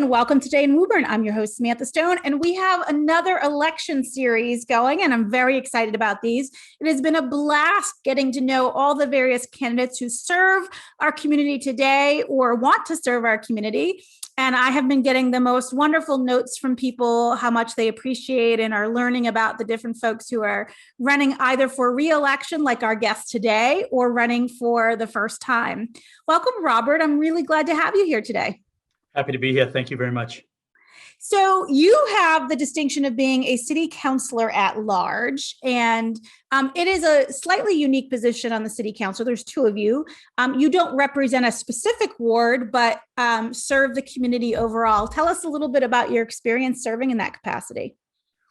and welcome to Today in Woburn. I'm your host, Samantha Stone, and we have another election series going, and I'm very excited about these. It has been a blast getting to know all the various candidates who serve our community today or want to serve our community. And I have been getting the most wonderful notes from people, how much they appreciate and are learning about the different folks who are running either for re-election, like our guest today, or running for the first time. Welcome, Robert. I'm really glad to have you here today. Happy to be here. Thank you very much. So you have the distinction of being a city councilor at large, and it is a slightly unique position on the city council. There's two of you. You don't represent a specific ward, but serve the community overall. Tell us a little bit about your experience serving in that capacity.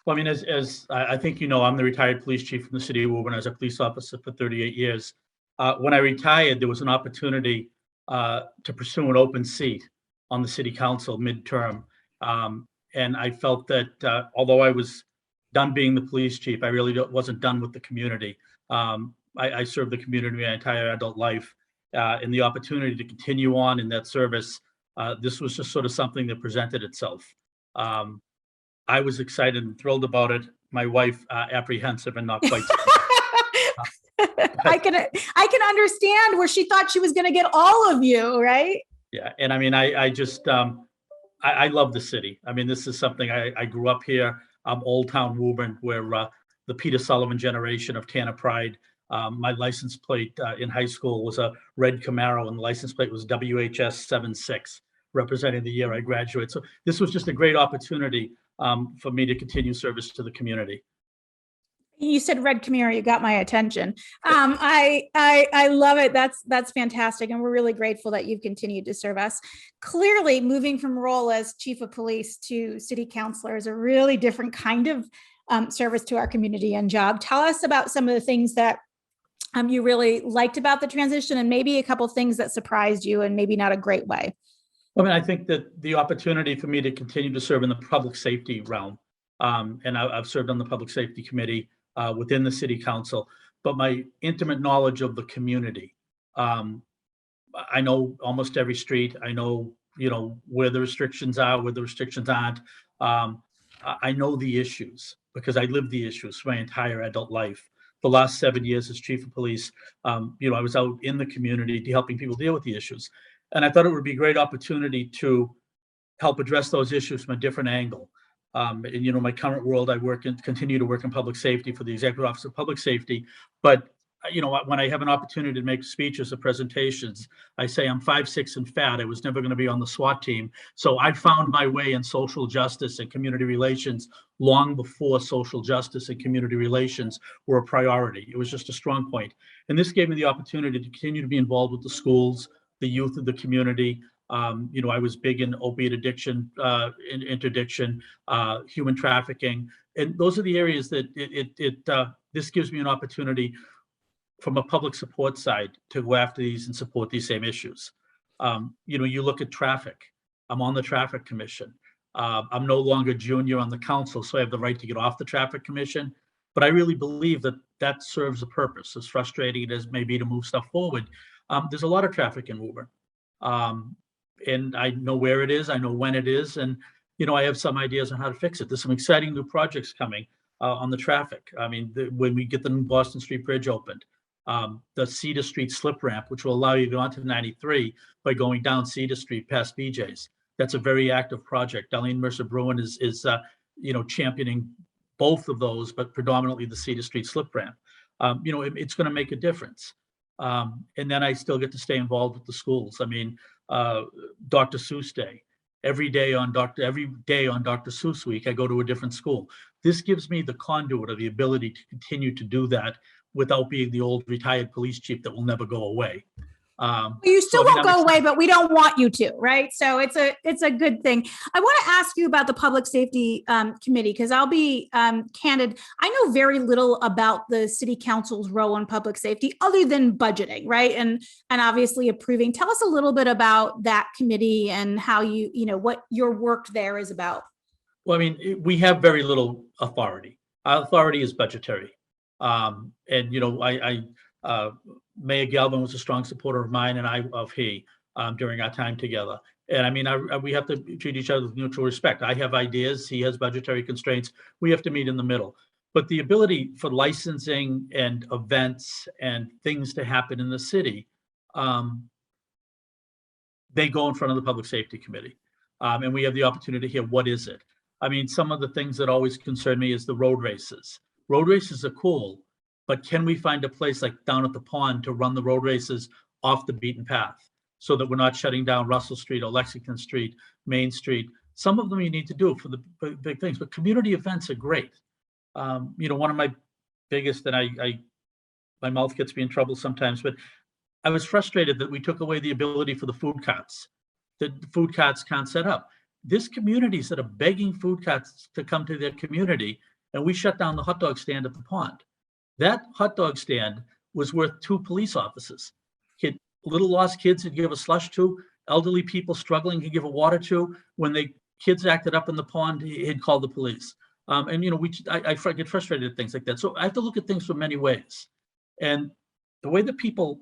Well, I mean, as I think you know, I'm the retired police chief from the city of Woburn. I was a police officer for 38 years. When I retired, there was an opportunity to pursue an open seat on the city council midterm. And I felt that although I was done being the police chief, I really wasn't done with the community. I served the community my entire adult life, and the opportunity to continue on in that service, this was just sort of something that presented itself. I was excited and thrilled about it. My wife, apprehensive and not quite. I can understand where she thought she was going to get all of you, right? Yeah, and I mean, I just, I love the city. I mean, this is something I grew up here. Old Town Woburn, where the Peter Sullivan generation of Tanner Pride. My license plate in high school was a red Camaro, and the license plate was WHS 76, representing the year I graduated. So this was just a great opportunity for me to continue service to the community. You said red Camaro, you got my attention. I love it. That's fantastic. And we're really grateful that you've continued to serve us. Clearly, moving from role as chief of police to city councilor is a really different kind of service to our community and job. Tell us about some of the things that you really liked about the transition, and maybe a couple of things that surprised you and maybe not a great way. I mean, I think that the opportunity for me to continue to serve in the public safety realm, and I've served on the public safety committee within the city council, but my intimate knowledge of the community. I know almost every street. I know, where the restrictions are, where the restrictions aren't. I know the issues because I lived the issues for my entire adult life. The last 7 years as chief of police, I was out in the community helping people deal with the issues. And I thought it would be a great opportunity to help address those issues from a different angle. And my current world, continue to work in public safety for the Executive Office of Public Safety. But when I have an opportunity to make speeches or presentations, I say I'm 5'6" and fat. I was never going to be on the SWAT team. So I found my way in social justice and community relations long before social justice and community relations were a priority. It was just a strong point. And this gave me the opportunity to continue to be involved with the schools, the youth of the community. I was big in opiate addiction, interdiction, human trafficking, and those are the areas that this gives me an opportunity from a public support side to go after these and support these same issues. You look at traffic. I'm on the traffic commission. I'm no longer junior on the council, so I have the right to get off the traffic commission. But I really believe that serves a purpose, as frustrating it as may be to move stuff forward. There's a lot of traffic in Woburn. And I know where it is, I know when it is, and I have some ideas on how to fix it. There's some exciting new projects coming on the traffic. I mean, when we get the new Boston Street Bridge opened, the Cedar Street slip ramp, which will allow you to go onto 93 by going down Cedar Street past BJ's. That's a very active project. Darlene Mercer Bruin is championing both of those, but predominantly the Cedar Street slip ramp. It's going to make a difference. And then I still get to stay involved with the schools. I mean, Dr. Seuss Day. Every day on Dr. Seuss Week, I go to a different school. This gives me the conduit of the ability to continue to do that without being the old retired police chief that will never go away. You still won't go away, but we don't want you to, right? So it's a good thing. I want to ask you about the public safety committee, because I'll be candid. I know very little about the city council's role in public safety other than budgeting, right? And obviously approving. Tell us a little bit about that committee and how what your work there is about. Well, I mean, we have very little authority. Our authority is budgetary. Mayor Galvin was a strong supporter of mine and I of he during our time together. And I mean, we have to treat each other with mutual respect. I have ideas, he has budgetary constraints. We have to meet in the middle. But the ability for licensing and events and things to happen in the city, they go in front of the Public Safety Committee. And we have the opportunity to hear, what is it? I mean, some of the things that always concern me is the road races. Road races are cool, but can we find a place like down at the pond to run the road races off the beaten path so that we're not shutting down Russell Street or Lexington Street, Main Street? Some of them you need to do for the big things, but community events are great. One of my biggest, and my mouth gets me in trouble sometimes, but I was frustrated that we took away the ability for the food carts. The food carts can't set up. There's communities that are begging food carts to come to their community, and we shut down the hot dog stand at the pond. That hot dog stand was worth 2 police officers. Little lost kids he'd give a slush to, elderly people struggling he'd give a water to. When the kids acted up in the pond, he'd call the police. I get frustrated at things like that. So I have to look at things from many ways. And the way that people,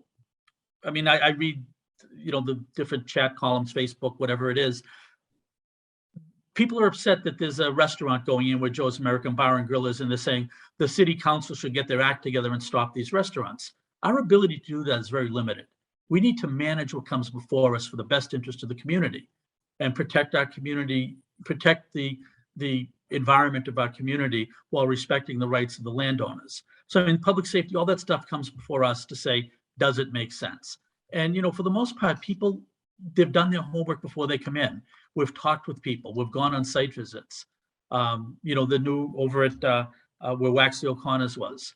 I read, the different chat columns, Facebook, whatever it is. People are upset that there's a restaurant going in where Joe's American Bar and Grill is, and they're saying the city council should get their act together and stop these restaurants. Our ability to do that is very limited. We need to manage what comes before us for the best interest of the community and protect our community, protect the environment of our community while respecting the rights of the landowners. So public safety, all that stuff comes before us to say, does it make sense? And, for the most part, people, they've done their homework before they come in. We've talked with people. We've gone on site visits. The new over at where Waxley O'Connor's was.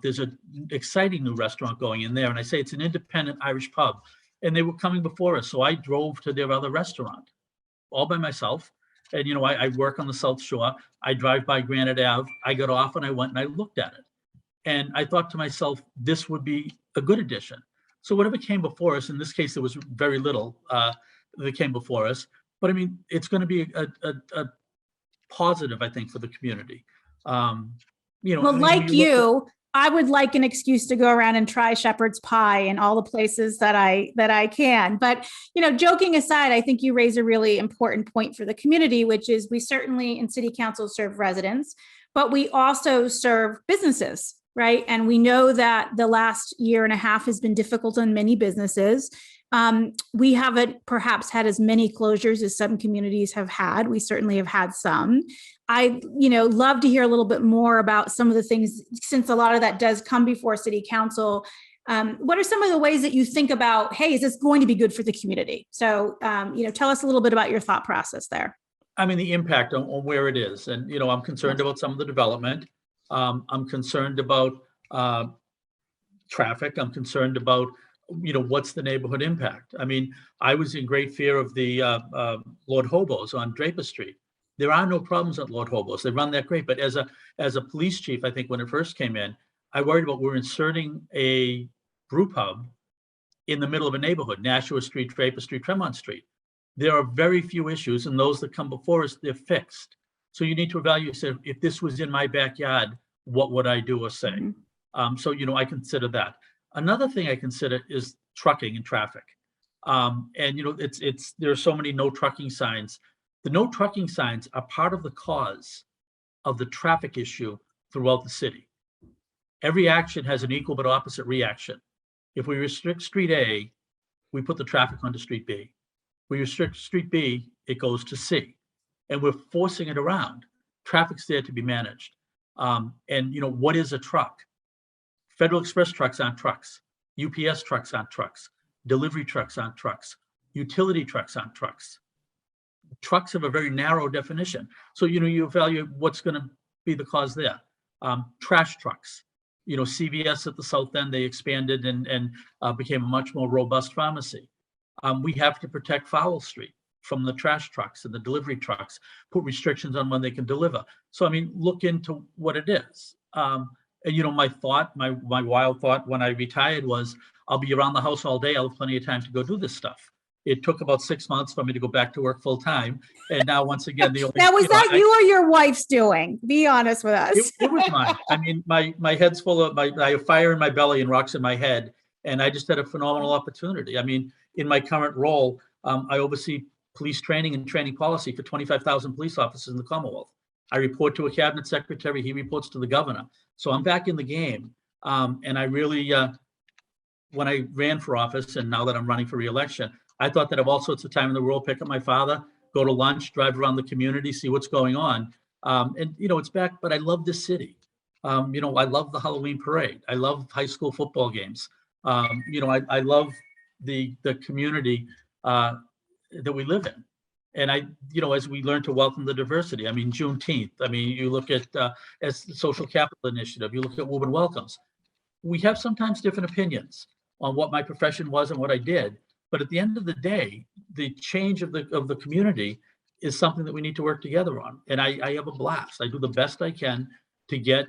There's an exciting new restaurant going in there. And I say it's an independent Irish pub. And they were coming before us. So I drove to their other restaurant all by myself. And, I work on the South Shore. I drive by Granite Ave. I got off and I went and I looked at it. And I thought to myself, this would be a good addition. So whatever came before us, in this case, there was very little that came before us. But it's going to be a positive, I think, for the community. I would like an excuse to go around and try shepherd's pie in all the places that I can. But, joking aside, I think you raise a really important point for the community, which is we certainly in city council serve residents, but we also serve businesses, right? And we know that the last year and a half has been difficult on many businesses. We haven't perhaps had as many closures as some communities have had. We certainly have had some. I, love to hear a little bit more about some of the things, since a lot of that does come before city council. What are some of the ways that you think about, hey, is this going to be good for the community? So, tell us a little bit about your thought process there. The impact on where it is. And, I'm concerned about some of the development. I'm concerned about traffic. I'm concerned about, what's the neighborhood impact? I was in great fear of the Lord Hobos on Draper Street. There are no problems at Lord Hobos. They run that great. But as a police chief, I think when it first came in, I worried about we're inserting a brew pub in the middle of a neighborhood, Nashua Street, Draper Street, Tremont Street. There are very few issues, and those that come before us, they're fixed. So you need to evaluate, say, if this was in my backyard, what would I do or say? Mm-hmm. I consider that. Another thing I consider is trucking and traffic. There are so many no trucking signs. The no trucking signs are part of the cause of the traffic issue throughout the city. Every action has an equal but opposite reaction. If we restrict street A, we put the traffic onto street B. We restrict street B, it goes to C. And we're forcing it around. Traffic's there to be managed. What is a truck? Federal Express trucks aren't trucks. UPS trucks aren't trucks. Delivery trucks aren't trucks. Utility trucks aren't trucks. Trucks have a very narrow definition. So, you evaluate what's going to be the cause there. Trash trucks. CVS at the south end, they expanded and became a much more robust pharmacy. We have to protect Fowle Street from the trash trucks and the delivery trucks, put restrictions on when they can deliver. So, look into what it is. My wild thought when I retired was, I'll be around the house all day. I'll have plenty of time to go do this stuff. It took about 6 months for me to go back to work full time. And now, once again, the only— Now, was that you or your wife's doing? Be honest with us. It was mine. My head's full of, I have fire in my belly and rocks in my head. And I just had a phenomenal opportunity. In my current role, I oversee police training and training policy for 25,000 police officers in the Commonwealth. I report to a cabinet secretary. He reports to the governor. So I'm back in the game. And I really, when I ran for office and now that I'm running for re-election, I thought that of all sorts of time in the world, pick up my father, go to lunch, drive around the community, see what's going on. And, it's back, but I love this city. I love the Halloween parade. I love high school football games. I love the community that we live in. And as we learn to welcome the diversity, Juneteenth, you look at as the social capital initiative, you look at Woburn Welcomes. We have sometimes different opinions on what my profession was and what I did. But at the end of the day, the change of the community is something that we need to work together on. And I have a blast. I do the best I can to get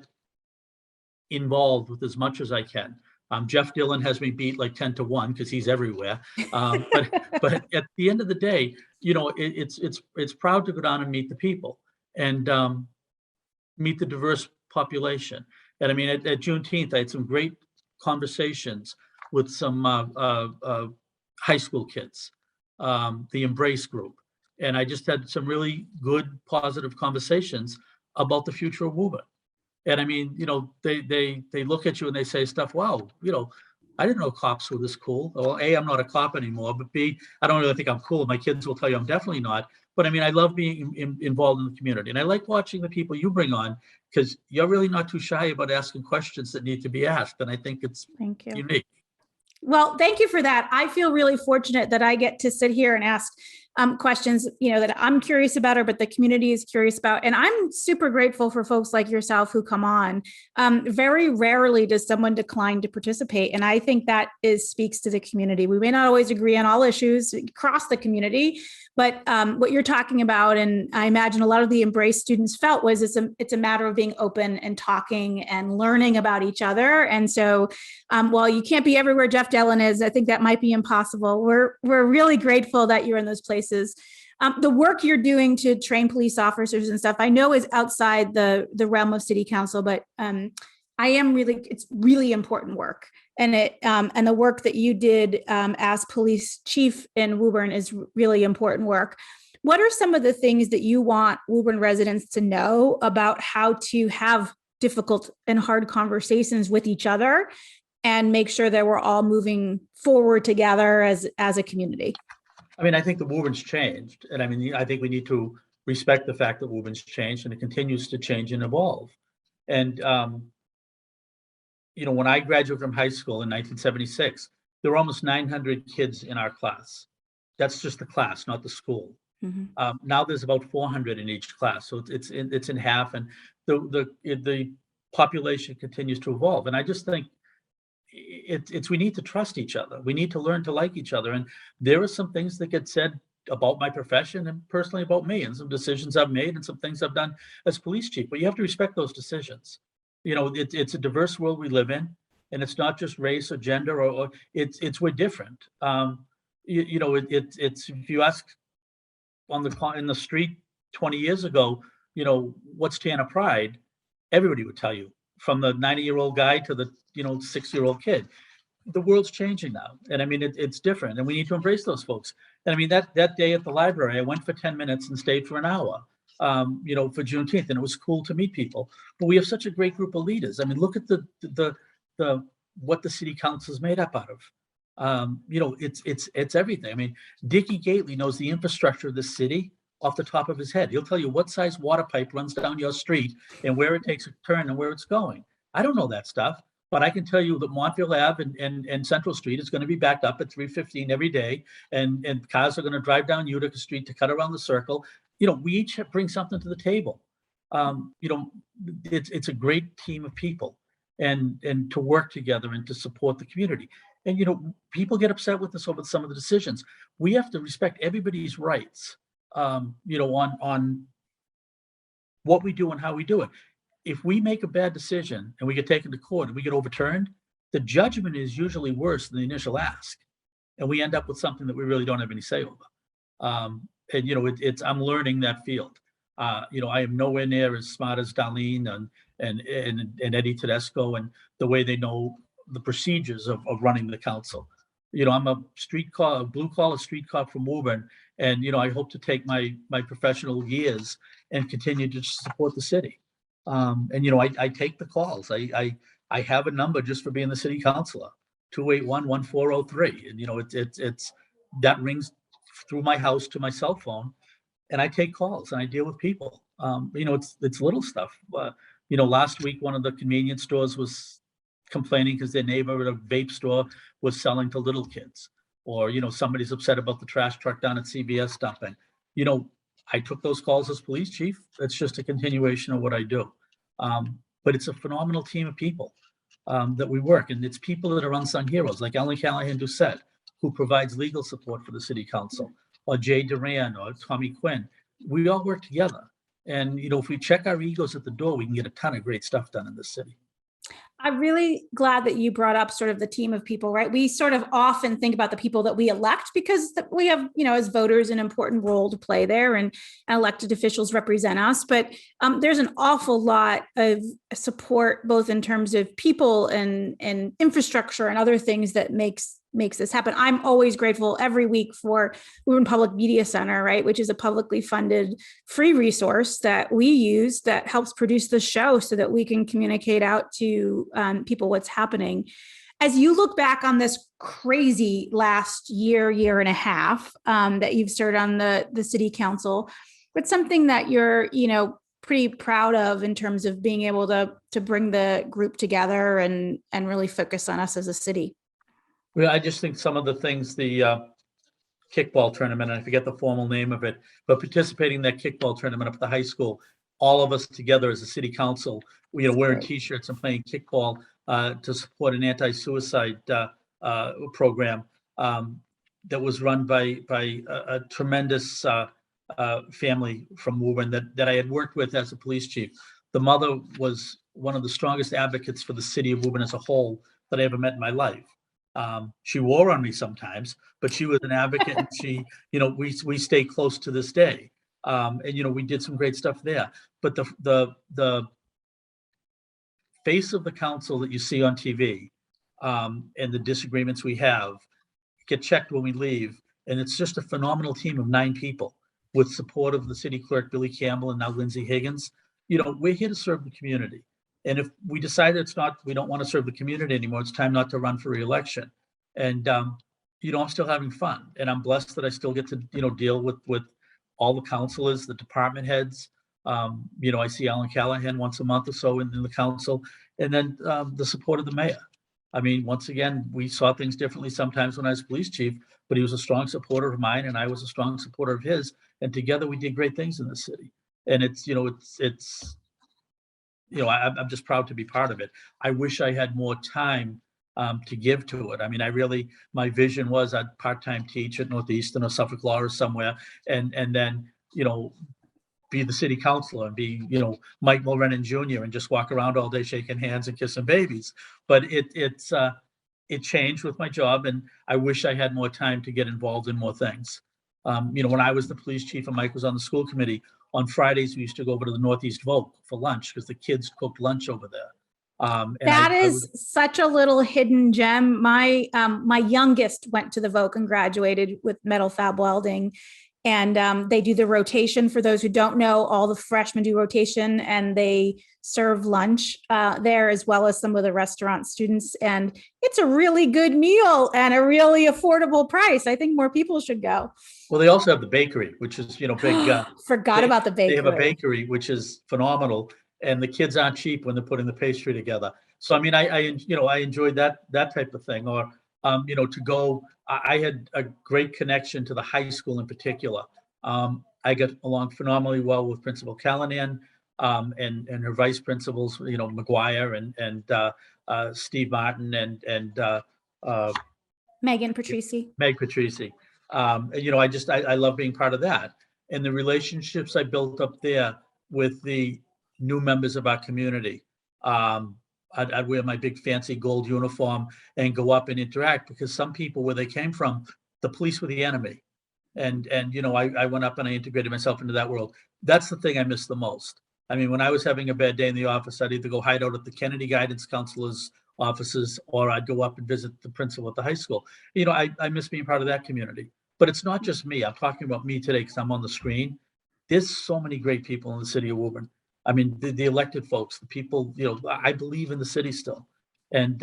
involved with as much as I can. Jeff Dillon has me beat like 10-1 because he's everywhere. But at the end of the day, it's proud to go down and meet the people and meet the diverse population. And at Juneteenth, I had some great conversations with some high school kids, the Embrace group. And I just had some really good, positive conversations about the future of Woburn. And they look at you and they say stuff, wow, I didn't know cops were this cool. Well, A, I'm not a cop anymore, but B, I don't really think I'm cool. My kids will tell you I'm definitely not. But I love being involved in the community. And I like watching the people you bring on because you're really not too shy about asking questions that need to be asked. And I think it's unique. Well, thank you for that. I feel really fortunate that I get to sit here and ask questions, that I'm curious about, or but the community is curious about. And I'm super grateful for folks like yourself who come on. Very rarely does someone decline to participate. And I think that speaks to the community. We may not always agree on all issues across the community, but what you're talking about, and I imagine a lot of the Embrace students felt, was it's a matter of being open and talking and learning about each other. And so while you can't be everywhere Jeff Dillon is, I think that might be impossible. We're really grateful that you're in those places. The work you're doing to train police officers and stuff, I know is outside the realm of city council, but it's really important work. And and the work that you did as police chief in Woburn is really important work. What are some of the things that you want Woburn residents to know about how to have difficult and hard conversations with each other and make sure that we're all moving forward together as a community? I think the Woburn's changed. And I think we need to respect the fact that Woburn's changed and it continues to change and evolve. And, when I graduated from high school in 1976, there were almost 900 kids in our class. That's just the class, not the school. Mm-hmm. Now there's about 400 in each class. So it's in half, and the population continues to evolve. And I just think we need to trust each other. We need to learn to like each other. And there are some things that get said about my profession and personally about me, and some decisions I've made and some things I've done as police chief, but you have to respect those decisions. It's a diverse world we live in, and it's not just race or gender or it's we're different. It's if you ask in the street 20 years ago, what's Tana Pride, everybody would tell you, from the 90-year-old guy to the 6-year-old kid. The world's changing now, and it's different, and we need to embrace those folks. And that day at the library, I went for 10 minutes and stayed for an hour, for Juneteenth, and it was cool to meet people. But we have such a great group of leaders. Look at the what the city council is made up out of. It's everything. Dickie Gately knows the infrastructure of the city off the top of his head. He'll tell you what size water pipe runs down your street and where it takes a turn and where it's going. I don't know that stuff, but I can tell you that Montville Ave and Central Street is going to be backed up at 3:15 every day, and cars are going to drive down Utica Street to cut around the circle. We each bring something to the table. It's a great team of people, and to work together and to support the community. And people get upset with us over some of the decisions. We have to respect everybody's rights. On what we do and how we do it. If we make a bad decision and we get taken to court and we get overturned, the judgment is usually worse than the initial ask, and we end up with something that we really don't have any say over. I'm learning that field. I am nowhere near as smart as Darlene and Eddie Tedesco and the way they know the procedures of running the council. I'm a blue collar street cop from Woburn. And, I hope to take my professional years and continue to support the city. And, I take the calls. I have a number just for being the city councilor, 281-1403. And, it's that rings through my house to my cell phone, and I take calls and I deal with people. It's little stuff. Last week, one of the convenience stores was complaining because their neighbor at a vape store was selling to little kids. Or, somebody's upset about the trash truck down at CBS dumping. I took those calls as police chief. That's just a continuation of what I do. But it's a phenomenal team of people that we work. And it's people that are unsung heroes, like Ellen Callahan Doucette, who provides legal support for the city council, or Jay Duran, or Tommy Quinn. We all work together. And, if we check our egos at the door, we can get a ton of great stuff done in this city. I'm really glad that you brought up sort of the team of people, right? We sort of often think about the people that we elect because we have, as voters, an important role to play there, and elected officials represent us. But there's an awful lot of support, both in terms of people and infrastructure and other things that makes this happen. I'm always grateful every week for Woburn Public Media Center, right, which is a publicly funded free resource that we use that helps produce the show so that we can communicate out to people what's happening. As you look back on this crazy last year and a half that you've served on the city council, what's something that you're, pretty proud of in terms of being able to bring the group together and really focus on us as a city? Well, I just think some of the things, the kickball tournament, and I forget the formal name of it, but participating in that kickball tournament up at the high school, all of us together as a city council, wearing T-shirts and playing kickball to support an anti-suicide program that was run by a tremendous family from Woburn that I had worked with as a police chief. The mother was one of the strongest advocates for the city of Woburn as a whole that I ever met in my life. She wore on me sometimes, but she was an advocate, and she, we stay close to this day. And we did some great stuff there. But the face of the council that you see on TV and the disagreements we have get checked when we leave, and it's just a phenomenal team of 9 people with support of the city clerk Billy Campbell and now Lindsay Higgins. We're here to serve the community. And if we decide we don't want to serve the community anymore, it's time not to run for re-election. And, I'm still having fun. And I'm blessed that I still get to, deal with all the councilors, the department heads. I see Ellen Callahan once a month or so in the council. And then the support of the mayor. I mean, once again, we saw things differently sometimes when I was police chief, but he was a strong supporter of mine and I was a strong supporter of his. And together we did great things in the city. And I'm just proud to be part of it. I wish I had more time to give to it. I mean, my vision was I'd part-time teach at Northeastern or Suffolk Law or somewhere, and then, be the city councilor and be, Mike Mulrennan Jr. and just walk around all day shaking hands and kissing babies. But it changed with my job, and I wish I had more time to get involved in more things. When I was the police chief and Mike was on the school committee, on Fridays, we used to go over to the Northeast Vogue for lunch because the kids cooked lunch over there. That is such a little hidden gem. My youngest went to the Vogue and graduated with metal fab welding. And they do the rotation. For those who don't know, all the freshmen do rotation, and they serve lunch there as well as some of the restaurant students. And it's a really good meal and a really affordable price. I think more people should go. Well, they also have the bakery, which is, big. Forgot about the bakery. They have a bakery, which is phenomenal. And the kids aren't cheap when they're putting the pastry together. So, I mean, I enjoyed that type of thing. Or, to go, I had a great connection to the high school in particular. I got along phenomenally well with Principal Callahan and her vice principals, McGuire and Steve Martin and Megan Patrici. Meg Patrici. I love being part of that. And the relationships I built up there with the new members of our community. I'd wear my big fancy gold uniform and go up and interact, because some people, where they came from, the police were the enemy. And I went up and I integrated myself into that world. That's the thing I miss the most. I mean, when I was having a bad day in the office, I'd either go hide out at the Kennedy Guidance Counselors offices, or I'd go up and visit the principal at the high school. I miss being part of that community. But it's not just me. I'm talking about me today because I'm on the screen. There's so many great people in the city of Woburn. I mean, the elected folks, the people, I believe in the city still. And,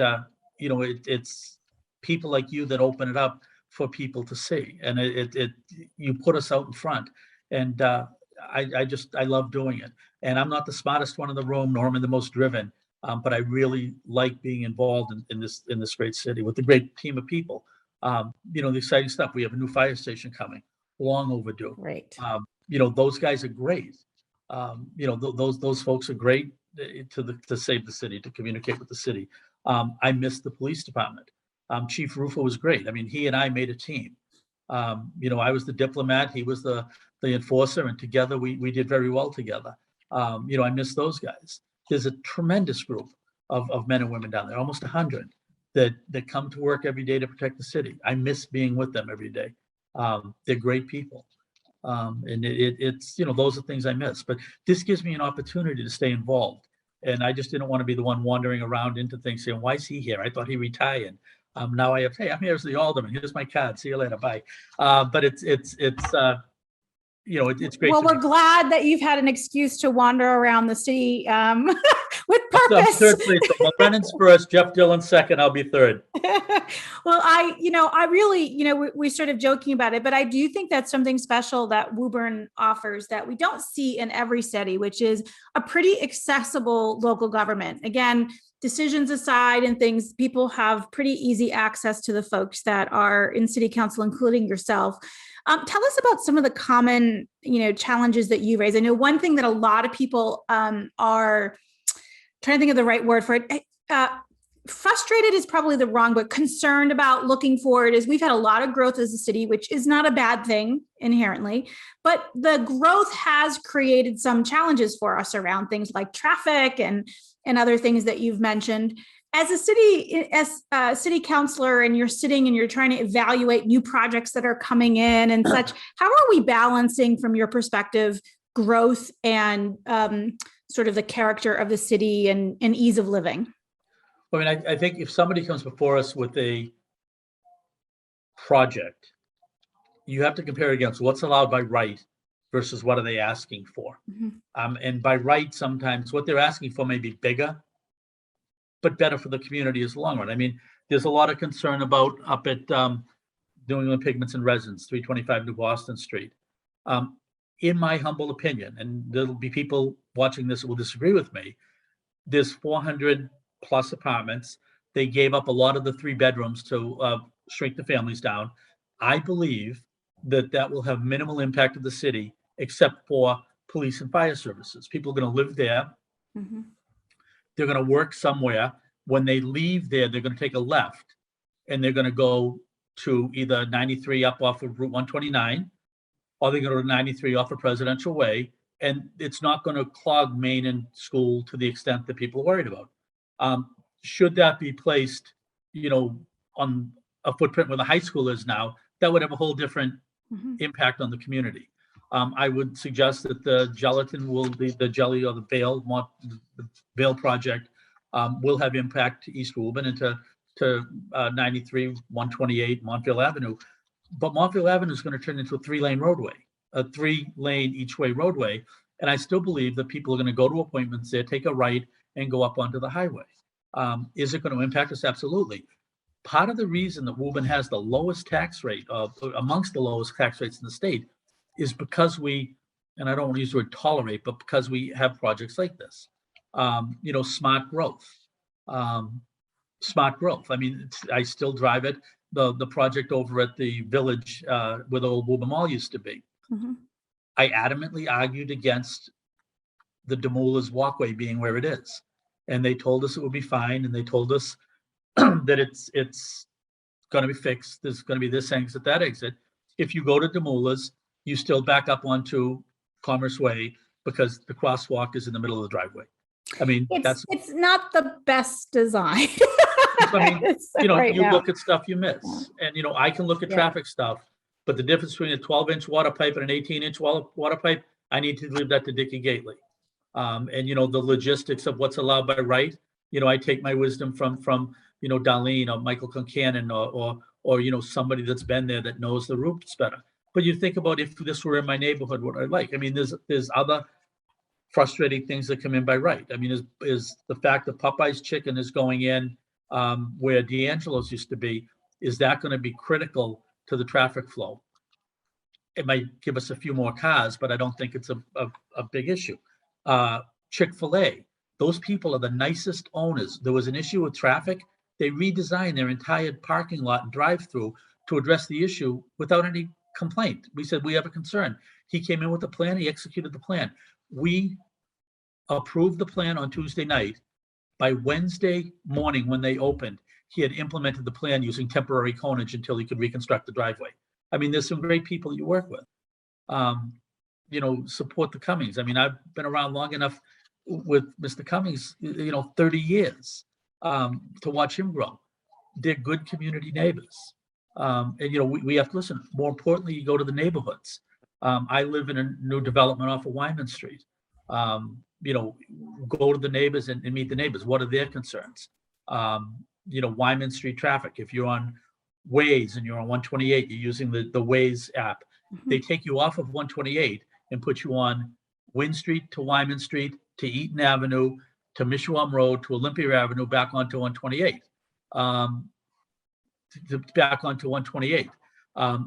it's people like you that open it up for people to see. And you put us out in front. And I love doing it. And I'm not the smartest one in the room, nor am I the most driven. But I really like being involved in this great city with a great team of people. The exciting stuff. We have a new fire station coming, long overdue. Right. Those guys are great. Those folks are great to save the city, to communicate with the city. I miss the police department. Chief Rufo was great. I mean, he and I made a team. I was the diplomat, he was the enforcer, and together we did very well together. I miss those guys. There's a tremendous group of men and women down there, almost 100, that come to work every day to protect the city. I miss being with them every day. They're great people. And it's those are things I miss. But this gives me an opportunity to stay involved. And I just didn't want to be the one wandering around into things saying, why is he here? I thought he retired. Now I have, hey, I'm here as the alderman. Here's my card. See you later. Bye. But it's great. Well, we're glad that you've had an excuse to wander around the city with purpose. Third place. So Brennan's first, Jeff Dillon second. I'll be third. Well, I really, we're sort of joking about it, but I do think that's something special that Woburn offers that we don't see in every city, which is a pretty accessible local government. Again, decisions aside and things, people have pretty easy access to the folks that are in city council, including yourself. Tell us about some of the common, challenges that you raise. I know one thing that a lot of people are trying to think of the right word for it. Frustrated is probably the wrong, but concerned about looking forward is we've had a lot of growth as a city, which is not a bad thing inherently, but the growth has created some challenges for us around things like traffic and other things that you've mentioned. As a city councilor, and you're sitting and you're trying to evaluate new projects that are coming in and such, how are we balancing, from your perspective, growth and sort of the character of the city and ease of living? I mean, I think if somebody comes before us with a project, you have to compare it against what's allowed by right versus what are they asking for. Mm-hmm. And by right, sometimes what they're asking for may be bigger, but better for the community is the long run. I mean, there's a lot of concern about up at New England Pigments and Resins, 325 New Boston Street. In my humble opinion, and there'll be people watching this that will disagree with me, there's 400 plus apartments. They gave up a lot of the 3 bedrooms to shrink the families down. I believe that will have minimal impact of the city, except for police and fire services. People are going to live there. Mm-hmm. They're going to work somewhere. When they leave there, they're going to take a left, and they're going to go to either 93 up off of Route 129, or they're going to go to 93 off of Presidential Way, and it's not going to clog Main and School to the extent that people are worried about. Should that be placed, on a footprint where the high school is now, that would have a whole different impact on the community. I would suggest that the gelatin will be the jelly or the Vale project will have impact to East Woburn and to 93, 128, Montville Avenue. But Montville Avenue is going to turn into a 3-lane roadway, a 3-lane each way roadway. And I still believe that people are going to go to appointments there, take a right, and go up onto the highway. Is it going to impact us? Absolutely. Part of the reason that Woburn has the lowest tax rate, amongst the lowest tax rates in the state, is because and I don't want to use the word tolerate, but because we have projects like this. Smart growth. Smart growth. I mean, I still drive it. The project over at the Village where the old Woburn Mall used to be. Mm-hmm. I adamantly argued against the DeMoulas walkway being where it is. And they told us it would be fine. And they told us that it's going to be fixed. There's going to be this exit, that exit. If you go to DeMoulas, you still back up onto Commerce Way because the crosswalk is in the middle of the driveway. I mean, it's not the best design. I mean, you look at stuff you miss. Yeah. And, I can look at traffic stuff, but the difference between a 12-inch water pipe and an 18-inch water pipe, I need to leave that to Dickie Gately. And, the logistics of what's allowed by right, I take my wisdom from Darlene or Michael Concanon or somebody that's been there that knows the routes better. But you think about if this were in my neighborhood, what I like. I mean, there's other frustrating things that come in by right. I mean, is the fact that Popeye's Chicken is going in where D'Angelo's used to be, is that going to be critical to the traffic flow? It might give us a few more cars, but I don't think it's a big issue. Chick-fil-A, those people are the nicest owners. There was an issue with traffic. They redesigned their entire parking lot and drive-through to address the issue without any complaint. We said, we have a concern. He came in with a plan. He executed the plan. We approved the plan on Tuesday night. By Wednesday morning, when they opened, he had implemented the plan using temporary conage until he could reconstruct the driveway. I mean, there's some great people you work with. Support the Cummings. I mean, I've been around long enough with Mr. Cummings, 30 years to watch him grow. They're good community neighbors. We have to listen. More importantly, you go to the neighborhoods. I live in a new development off of Wyman Street. Go to the neighbors and meet the neighbors. What are their concerns? Wyman Street traffic. If you're on Waze and you're on 128, you're using the Waze app. Mm-hmm. They take you off of 128 and put you on Wynn Street to Wyman Street to Eaton Avenue to Mishawam Road to Olympia Avenue back onto 128. Back onto 128.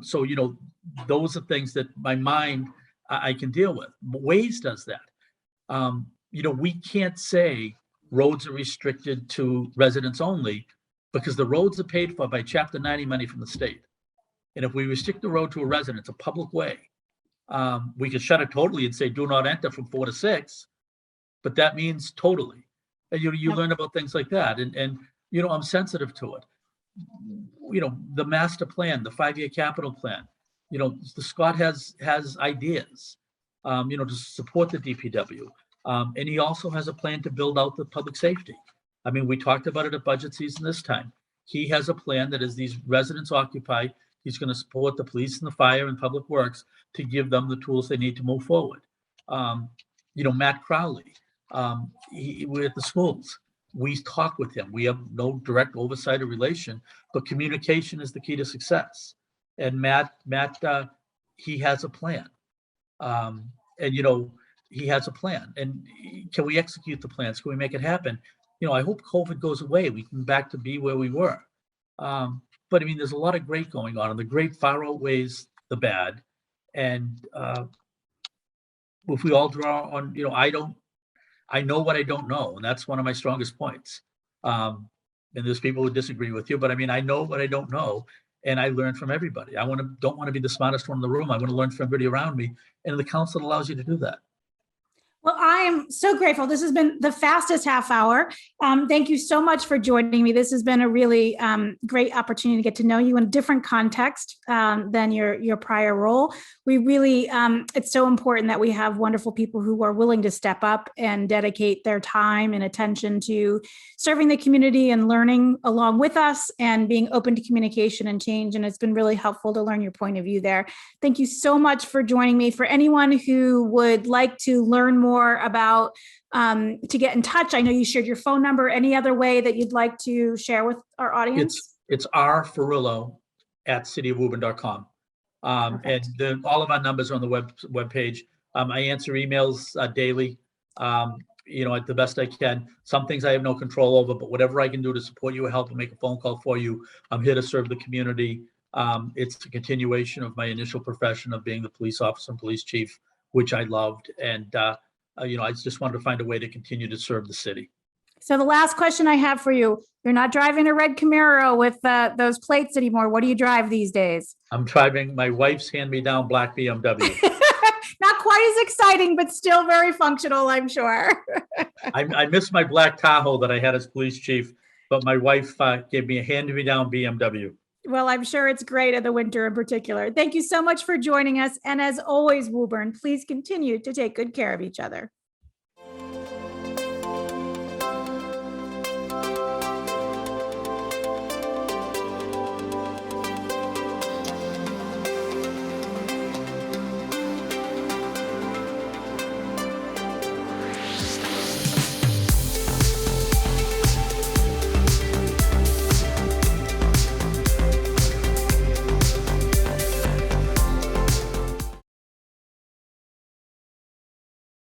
So those are things that my mind I can deal with. Waze does that. We can't say roads are restricted to residents only because the roads are paid for by Chapter 90 money from the state. And if we restrict the road to a resident, it's a public way. We can shut it totally and say, do not enter from 4 to 6, but that means totally. And you learn about things like that. And I'm sensitive to it. The master plan, the 5-year capital plan, the Scott has ideas, to support the DPW. And he also has a plan to build out the public safety. I mean, we talked about it at budget season this time. He has a plan that as these residents occupy, he's going to support the police and the fire and public works to give them the tools they need to move forward. Matt Crowley, we're at the schools. We talk with him. We have no direct oversight or relation, but communication is the key to success. And Matt, he has a plan. He has a plan. And can we execute the plans? Can we make it happen? I hope COVID goes away. We can back to be where we were. But I mean, there's a lot of great going on, and the great far outweighs the bad. And if we all draw on, I know what I don't know, and that's one of my strongest points. And there's people who disagree with you, but I mean, I know what I don't know, and I learn from everybody. I don't want to be the smartest one in the room. I want to learn from everybody around me, and the council allows you to do that. Well, I am so grateful. This has been the fastest half hour. Thank you so much for joining me. This has been a really great opportunity to get to know you in a different context than your prior role. We really, it's so important that we have wonderful people who are willing to step up and dedicate their time and attention to serving the community and learning along with us and being open to communication and change. And it's been really helpful to learn your point of view there. Thank you so much for joining me. For anyone who would like to learn more about to get in touch, I know you shared your phone number. Any other way that you'd like to share with our audience? It's Ferullo at cityofwoburn.com. And all of our numbers are on the web page. I answer emails daily, at the best I can. Some things I have no control over, but whatever I can do to support you or help and make a phone call for you, I'm here to serve the community. It's a continuation of my initial profession of being the police officer and police chief, which I loved. And I just wanted to find a way to continue to serve the city. So the last question I have for you, you're not driving a red Camaro with those plates anymore. What do you drive these days? I'm driving my wife's hand-me-down black BMW. Not quite as exciting, but still very functional, I'm sure. I miss my black Tahoe that I had as police chief, but my wife gave me a hand-me-down BMW. Well, I'm sure it's great in the winter in particular. Thank you so much for joining us. And as always, Woburn, please continue to take good care of each other.